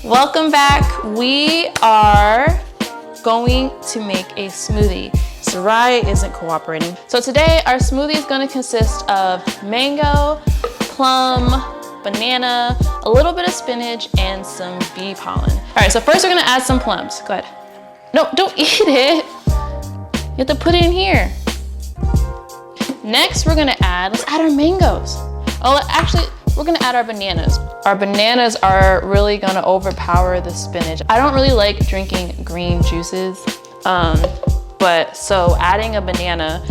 Welcome back. We are going to make a smoothie. Sorai isn't cooperating. So today our smoothie is going to consist of mango, plum, banana, a little bit of spinach, and some bee pollen. All right, so first we're going to add some plums. Go ahead. No, don't eat it. You have to put it in here. Next, let's add our mangoes. Oh, actually, we're gonna add our bananas. Our bananas are really gonna overpower the spinach. I don't really like drinking green juices, so adding a banana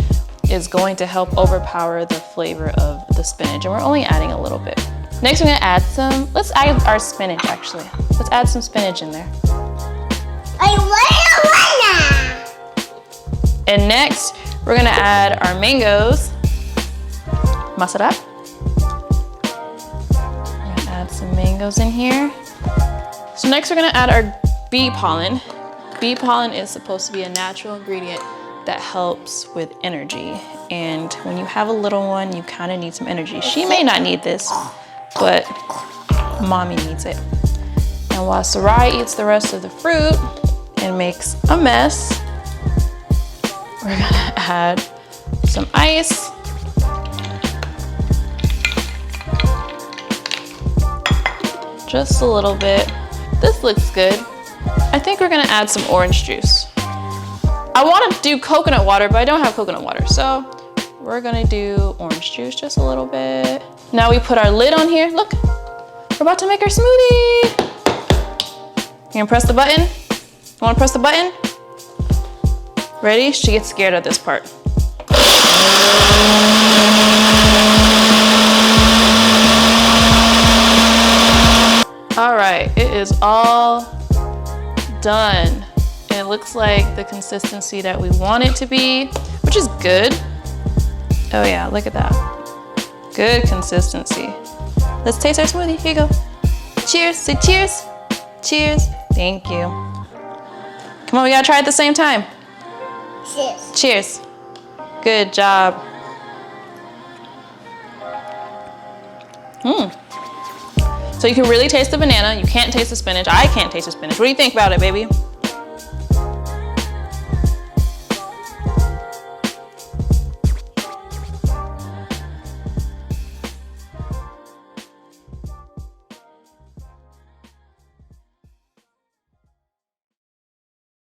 is going to help overpower the flavor of the spinach, and we're only adding a little bit. Next, we're gonna add let's add our spinach actually. Let's add some spinach in there. And next, we're gonna add our mangoes. Masara. We're gonna add some mangoes in here. So next we're gonna add our bee pollen. Bee pollen is supposed to be a natural ingredient that helps with energy. And when you have a little one, you kind of need some energy. She may not need this, but mommy needs it. And while Sorai eats the rest of the fruit and makes a mess, we're gonna add some ice. Just a little bit. This looks good. I think we're gonna add some orange juice. I wanna do coconut water, but I don't have coconut water, so we're gonna do orange juice just a little bit. Now we put our lid on here. Look, we're about to make our smoothie. You gonna press the button? You wanna press the button? Ready? She gets scared at this part. All right, it is all done. And it looks like the consistency that we want it to be, which is good. Oh yeah, look at that. Good consistency. Let's taste our smoothie. Here you go. Cheers, say cheers. Cheers, thank you. Come on, we gotta try it at the same time. Cheers. Cheers. Good job. So you can really taste the banana. You can't taste the spinach. I can't taste the spinach. What do you think about it, baby?